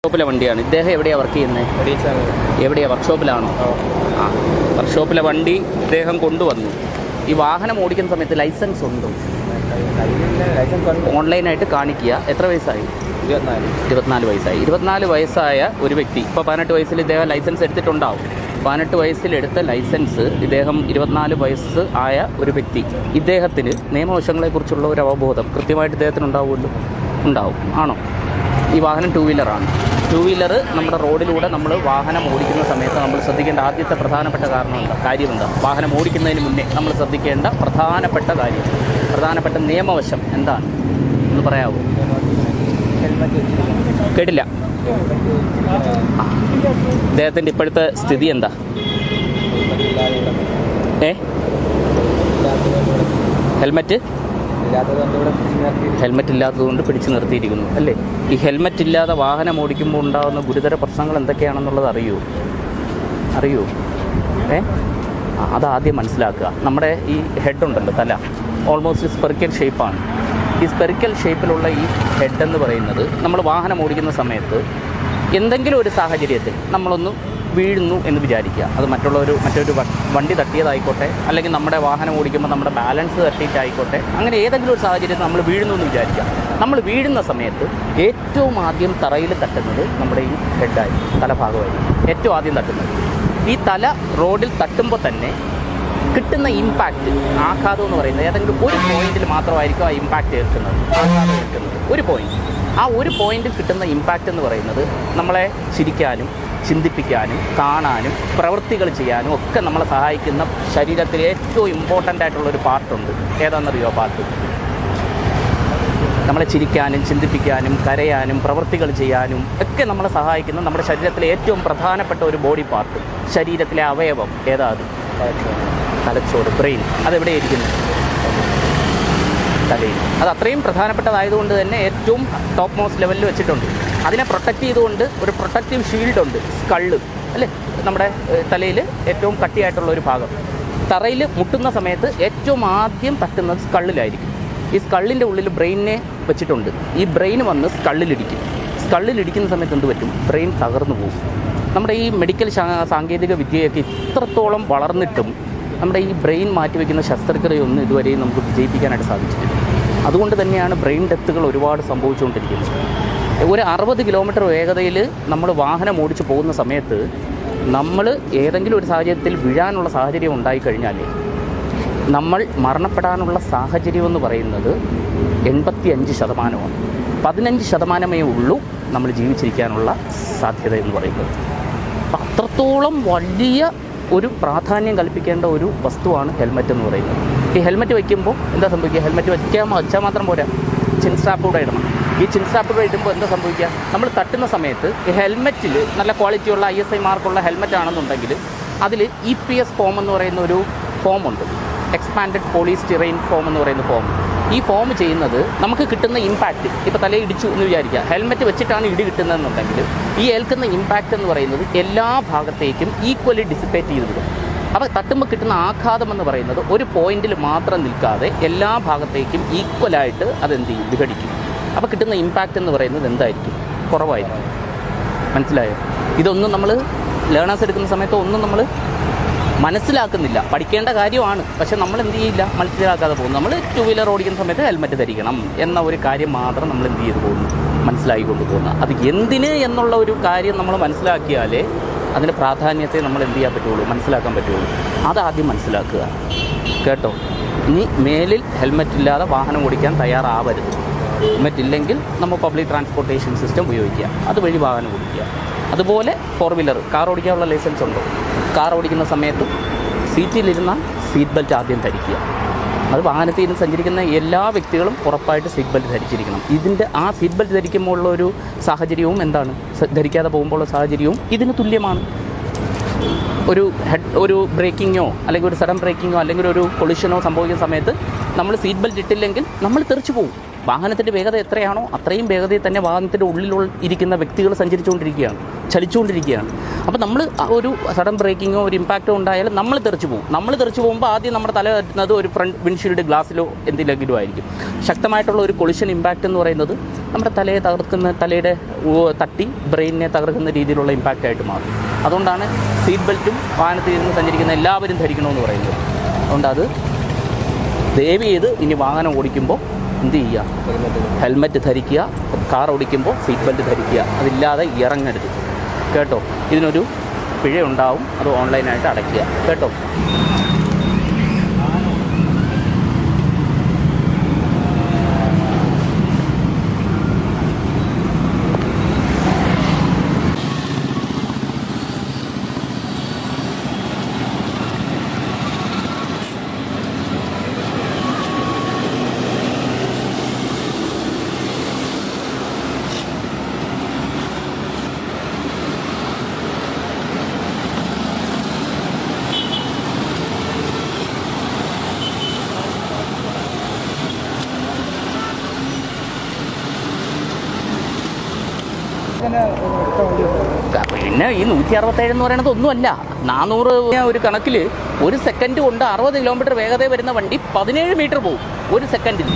വർക്ക്ഷോപ്പിലെ വണ്ടിയാണ്. ഇദ്ദേഹം എവിടെയാണ് വർക്ക് ചെയ്യുന്നത്? എവിടെയാണ്? വർക്ക്ഷോപ്പിലാണോ? ആ, വർക്ക്ഷോപ്പിലെ വണ്ടി ഇദ്ദേഹം കൊണ്ടുവന്നു. ഈ വാഹനം ഓടിക്കുന്ന സമയത്ത് ലൈസൻസ് ഉണ്ടോ? ഓൺലൈനായിട്ട് കാണിക്കുക. എത്ര വയസ്സായി? 24 വയസ്സായി. 24 വയസ്സായ ഒരു വ്യക്തി ഇപ്പോൾ 18 വയസ്സിൽ ഇദ്ദേഹം ലൈസൻസ് എടുത്തിട്ടുണ്ടാവും. 18 വയസ്സിലെടുത്ത ലൈസൻസ് ഇദ്ദേഹം 24 വയസ്സ് ആയ ഒരു വ്യക്തി. ഇദ്ദേഹത്തിന് നിയമവശങ്ങളെക്കുറിച്ചുള്ള ഒരു അവബോധം കൃത്യമായിട്ട് ഇദ്ദേഹത്തിന് ഉണ്ടാവുമല്ലോ? ഉണ്ടാവും. ആണോ? ഈ വാഹനം 2 വീലറാണ്. 2 വീലർ നമ്മുടെ റോഡിലൂടെ നമ്മൾ വാഹനം ഓടിക്കുന്ന സമയത്ത് നമ്മൾ ശ്രദ്ധിക്കേണ്ട ആദ്യത്തെ പ്രധാനപ്പെട്ട കാര്യം എന്താ? വാഹനം ഓടിക്കുന്നതിന് മുന്നേ നമ്മൾ ശ്രദ്ധിക്കേണ്ട പ്രധാനപ്പെട്ട നിയമവശം എന്താണ് എന്ന് പറയാമോ? കേട്ടില്ല. ഇദ്ദേഹത്തിൻ്റെ ഇപ്പോഴത്തെ സ്ഥിതി എന്താ? ഹെൽമെറ്റ് ഇല്ലാത്തതുകൊണ്ട് പിടിച്ചു നിർത്തിയിരിക്കുന്നു അല്ലേ? ഈ ഹെൽമെറ്റ് ഇല്ലാതെ വാഹനം ഓടിക്കുമ്പോൾ ഉണ്ടാകുന്ന ഗുരുതര പ്രശ്നങ്ങൾ എന്തൊക്കെയാണെന്നുള്ളത് അറിയോ? അതാദ്യം മനസ്സിലാക്കുക. നമ്മുടെ ഈ ഹെഡ് ഉണ്ടല്ലോ, തല ഓൾമോസ്റ്റ് സ്പെറിക്കൽ ഷേപ്പാണ്. ഈ സ്പെറിക്കൽ ഷേപ്പിലുള്ള ഈ ഹെഡ് എന്ന് പറയുന്നത് നമ്മൾ വാഹനം ഓടിക്കുന്ന സമയത്ത് എന്തെങ്കിലും ഒരു സാഹചര്യത്തിൽ നമ്മളൊന്ന് വീഴുന്നു എന്ന് വിചാരിക്കുക. അത് മറ്റൊരു വണ്ടി തട്ടിയതായിക്കോട്ടെ, അല്ലെങ്കിൽ നമ്മുടെ വാഹനം ഓടിക്കുമ്പോൾ നമ്മുടെ ബാലൻസ് തട്ടിയിട്ടായിക്കോട്ടെ, അങ്ങനെ ഏതെങ്കിലും ഒരു സാഹചര്യത്തിൽ നമ്മൾ വീഴുന്നു എന്ന് വിചാരിക്കുക. നമ്മൾ വീഴുന്ന സമയത്ത് ഏറ്റവും ആദ്യം തറയിൽ തട്ടുന്നത് നമ്മുടെ ഈ ഹെഡായിരിക്കും, തലഭാഗമായിരിക്കും ഏറ്റവും ആദ്യം തട്ടുന്നത്. ഈ തല റോഡിൽ തട്ടുമ്പോൾ തന്നെ കിട്ടുന്ന ഇമ്പാക്റ്റ്, ആഘാതം എന്ന് പറയുന്നത് ഏതെങ്കിലും ഒരു പോയിന്റിൽ മാത്രമായിരിക്കും ആ ഇമ്പാക്റ്റ് ഏൽക്കുന്നത്, ആഘാതം ഏൽക്കുന്നത്. ഒരു പോയിന്റ്. ആ ഒരു പോയിന്റിൽ കിട്ടുന്ന ഇമ്പാക്റ്റ് എന്ന് പറയുന്നത് നമ്മളെ ചിരിക്കാനും ചിന്തിപ്പിക്കാനും കാണാനും പ്രവൃത്തികൾ ചെയ്യാനും ഒക്കെ നമ്മളെ സഹായിക്കുന്ന ശരീരത്തിലെ ഏറ്റവും ഇമ്പോർട്ടൻ്റ് ആയിട്ടുള്ളൊരു പാർട്ടുണ്ട്. ഏതാണെന്നറിയോ പാർട്ട്? നമ്മളെ ചിരിക്കാനും ചിന്തിപ്പിക്കാനും കരയാനും പ്രവൃത്തികൾ ചെയ്യാനും ഒക്കെ നമ്മളെ സഹായിക്കുന്ന നമ്മുടെ ശരീരത്തിലെ ഏറ്റവും പ്രധാനപ്പെട്ട ഒരു ബോഡി പാർട്ട്, ശരീരത്തിലെ അവയവം ഏതാ? അത് തലച്ചോറ്, ബ്രെയിൻ. അതെവിടെയായിരിക്കുന്നു? തലയിൽ. അത് അത്രയും പ്രധാനപ്പെട്ടതായതുകൊണ്ട് തന്നെ ഏറ്റവും ടോപ്പ് മോസ്റ്റ് ലെവലിൽ വെച്ചിട്ടുണ്ട്. അതിനെ പ്രൊട്ടക്റ്റ് ചെയ്തുകൊണ്ട് ഒരു പ്രൊട്ടക്റ്റീവ് ഷീൽഡുണ്ട്, സ്കള്ള് അല്ലേ? നമ്മുടെ തലയിൽ ഏറ്റവും കട്ടിയായിട്ടുള്ള ഒരു ഭാഗം. തറയിൽ മുട്ടുന്ന സമയത്ത് ഏറ്റവും ആദ്യം തട്ടുന്നത് സ്കള്ളിലായിരിക്കും. ഈ സ്കള്ളിൻ്റെ ഉള്ളിൽ ബ്രെയിനിനെ വെച്ചിട്ടുണ്ട്. ഈ ബ്രെയിൻ വന്ന് സ്കള്ളിലിടിക്കും. സ്കള്ളിലിടിക്കുന്ന സമയത്ത് എന്ത് പറ്റും? ബ്രെയിൻ തകർന്നു പോകും. നമ്മുടെ ഈ മെഡിക്കൽ സാങ്കേതിക വിദ്യയൊക്കെ ഇത്രത്തോളം വളർന്നിട്ടും നമ്മുടെ ഈ ബ്രെയിൻ മാറ്റിവെക്കുന്ന ശസ്ത്രക്രിയയൊന്നും ഇതുവരെയും നമുക്ക് വിജയിപ്പിക്കാനായിട്ട് സാധിച്ചിട്ടില്ല. അതുകൊണ്ട് തന്നെയാണ് ബ്രെയിൻ ഡെത്തുകൾ ഒരുപാട് സംഭവിച്ചുകൊണ്ടിരിക്കുന്നത്. ഒരു 60 കിലോമീറ്റർ വേഗതയിൽ നമ്മൾ വാഹനം ഓടിച്ച് പോകുന്ന സമയത്ത് നമ്മൾ ഏതെങ്കിലും ഒരു സാഹചര്യത്തിൽ വീഴാനുള്ള സാഹചര്യം ഉണ്ടായിക്കഴിഞ്ഞാൽ നമ്മൾ മരണപ്പെടാനുള്ള സാഹചര്യമെന്ന് പറയുന്നത് 85%. 15% ഉള്ളൂ നമ്മൾ ജീവിച്ചിരിക്കാനുള്ള സാധ്യത എന്ന് പറയുന്നത്. അപ്പം അത്രത്തോളം വലിയ ഒരു പ്രാധാന്യം കൽപ്പിക്കേണ്ട ഒരു വസ്തുവാണ് ഹെൽമെറ്റ് എന്ന് പറയുന്നത്. ഈ ഹെൽമെറ്റ് വയ്ക്കുമ്പോൾ എന്താ സംഭവിക്കുക? ഹെൽമെറ്റ് വെച്ചാൽ മാത്രം പോരാ, ചിൻ സ്ട്രാപ്പ് കൂടെ ഇടണം. ഈ ചിൻ സ്ട്രാപ്പ് കൂടെ ഇടുമ്പോൾ എന്താ സംഭവിക്കുക? നമ്മൾ തട്ടുന്ന സമയത്ത് ഈ ഹെൽമെറ്റിൽ നല്ല ക്വാളിറ്റിയുള്ള ISI മാർക്കുള്ള ഹെൽമെറ്റ് ആണെന്നുണ്ടെങ്കിൽ അതിൽ EPS ഫോം എന്ന് പറയുന്ന ഒരു ഫോമുണ്ട്, എക്സ്പാൻഡഡ് പോളിസ്റ്റൈറീൻ ഫോം എന്ന് പറയുന്ന ഫോം. ഈ ഫോം ചെയ്യുന്നത് നമുക്ക് കിട്ടുന്ന ഇമ്പാക്റ്റ്, ഇപ്പോൾ തലയിൽ ഇടിച്ചു എന്ന് വിചാരിക്കുക, ഹെൽമെറ്റ് വെച്ചിട്ടാണ് ഇടി കിട്ടുന്നതെന്നുണ്ടെങ്കിൽ ഈ ഏൽക്കുന്ന ഇമ്പാക്റ്റ് എന്ന് പറയുന്നത് എല്ലാ ഭാഗത്തേക്കും ഈക്വലി ഡിസിപ്പേറ്റ് ചെയ്ത് വിടും. അപ്പോൾ തട്ടുമ്പോൾ കിട്ടുന്ന ആഘാതം എന്ന് പറയുന്നത് ഒരു പോയിന്റിൽ മാത്രം നിൽക്കാതെ എല്ലാ ഭാഗത്തേക്കും ഈക്വലായിട്ട് അതെന്ത് ചെയ്യും? വിഘടിക്കും. അപ്പോൾ കിട്ടുന്ന ഇമ്പാക്റ്റ് എന്ന് പറയുന്നത് എന്തായിരിക്കും? കുറവായിരിക്കും. മനസ്സിലായോ? ഇതൊന്നും നമ്മൾ ലേണേഴ്സ് എടുക്കുന്ന സമയത്ത് ഒന്നും നമ്മൾ മനസ്സിലാക്കുന്നില്ല. പഠിക്കേണ്ട കാര്യമാണ്, പക്ഷെ നമ്മൾ എന്ത് ചെയ്യില്ല, മനസ്സിലാക്കാതെ പോകുന്നു. നമ്മൾ 2 വീലർ ഓടിക്കുന്ന സമയത്ത് ഹെൽമെറ്റ് ധരിക്കണം എന്ന ഒരു കാര്യം മാത്രം നമ്മൾ എന്ത് ചെയ്ത് പോകുന്നു? മനസ്സിലാക്കിക്കൊണ്ട് പോകുന്നു. അത് എന്തിന് എന്നുള്ള ഒരു കാര്യം നമ്മൾ മനസ്സിലാക്കിയാലേ അതിൻ്റെ പ്രാധാന്യത്തെ നമ്മൾ എന്ത് ചെയ്യാൻ പറ്റുള്ളൂ? മനസ്സിലാക്കാൻ പറ്റുള്ളൂ. അതാദ്യം മനസ്സിലാക്കുക കേട്ടോ. ഇനി മേലിൽ ഹെൽമെറ്റ് ഇല്ലാതെ വാഹനം ഓടിക്കാൻ തയ്യാറാവരുത്. ഹെൽമെറ്റ് ഇല്ലെങ്കിൽ നമ്മൾ പബ്ലിക് ട്രാൻസ്പോർട്ടേഷൻ സിസ്റ്റം ഉപയോഗിക്കുക, അതുവഴി വാഹനം ഓടിക്കുക. അതുപോലെ 4 വീലർ കാർ ഓടിക്കാനുള്ള ലൈസൻസ് ഉണ്ടോ? കാർ ഓടിക്കുന്ന സമയത്ത് സീറ്റിലിരുന്നാൽ സീറ്റ് ബെൽറ്റ് ആദ്യം ധരിക്കുക. അത് വാഹനത്തിൽ ഇരുന്ന് സഞ്ചരിക്കുന്ന എല്ലാ വ്യക്തികളും ഉറപ്പായിട്ട് സീറ്റ് ബെൽറ്റ് ധരിച്ചിരിക്കണം. ഇതിൻ്റെ ആ സീറ്റ് ബെൽറ്റ് ധരിക്കുമ്പോൾ ഉള്ള ഒരു സാഹചര്യവും എന്താണ്? ധരിക്കാതെ പോകുമ്പോഴുള്ള സാഹചര്യവും ഇതിന് തുല്യമാണ്. ഒരു ബ്രേക്കിങ്ങോ അല്ലെങ്കിൽ ഒരു സഡൻ ബ്രേക്കിങ്ങോ അല്ലെങ്കിൽ ഒരു കൊളിഷനോ സംഭവിക്കുന്ന സമയത്ത് നമ്മൾ സീറ്റ് ബെൽറ്റ് ഇട്ടില്ലെങ്കിൽ നമ്മൾ തെറിച്ചു പോകും. വാഹനത്തിൻ്റെ വേഗത എത്രയാണോ അത്രയും വേഗതയിൽ തന്നെ വാഹനത്തിൻ്റെ ഉള്ളിൽ ഇരിക്കുന്ന വ്യക്തികൾ സഞ്ചരിച്ചുകൊണ്ടിരിക്കുകയാണ്, ചലിച്ചുകൊണ്ടിരിക്കുകയാണ്. അപ്പോൾ നമ്മൾ ഒരു സഡൻ ബ്രേക്കിങ്ങോ ഒരു ഇമ്പാക്റ്റോ ഉണ്ടായാലും നമ്മൾ തെറിച്ച് പോകും. നമ്മൾ തെറിച്ച് പോകുമ്പോൾ ആദ്യം നമ്മുടെ തല തട്ടുന്നത് ഒരു ഫ്രണ്ട് വിൻഷീൽഡ് ഗ്ലാസ്സിലോ എന്തിലെങ്കിലും ആയിരിക്കും. ശക്തമായിട്ടുള്ള ഒരു കൊളിഷൻ ഇമ്പാക്റ്റ് എന്ന് പറയുന്നത് നമ്മുടെ തലയെ തകർക്കുന്ന, തലയുടെ തട്ടി ബ്രെയിനിനെ തകർക്കുന്ന രീതിയിലുള്ള ഇമ്പാക്റ്റായിട്ട് മാറും. അതുകൊണ്ടാണ് സീറ്റ് ബെൽറ്റും വാഹനത്തിൽ ഇരുന്ന് സഞ്ചരിക്കുന്ന എല്ലാവരും ധരിക്കണമെന്ന് പറയുന്നത്. അതുകൊണ്ട് അത് ദയവ് ചെയ്ത് ഇനി വാഹനം ഓടിക്കുമ്പോൾ എന്ത് ചെയ്യുക, ഹെൽമെറ്റ് ധരിക്കുക, കാർ ഓടിക്കുമ്പോൾ സീറ്റ് ബെൽറ്റ് ധരിക്കുക, അതില്ലാതെ ഇറങ്ങരുത് കേട്ടോ. ഇതിനൊരു പിഴയുണ്ടാവും, അത് ഓൺലൈനായിട്ട് അടയ്ക്കുക കേട്ടോ. പിന്നെ ഈ 167 എന്ന് പറയുന്നത് ഒന്നുമല്ല. 400 ഒരു കണക്കിൽ ഒരു സെക്കൻഡ് കൊണ്ട് 60 കിലോമീറ്റർ വേഗത വരുന്ന വണ്ടി 17 മീറ്റർ പോകും ഒരു സെക്കൻഡിൽ.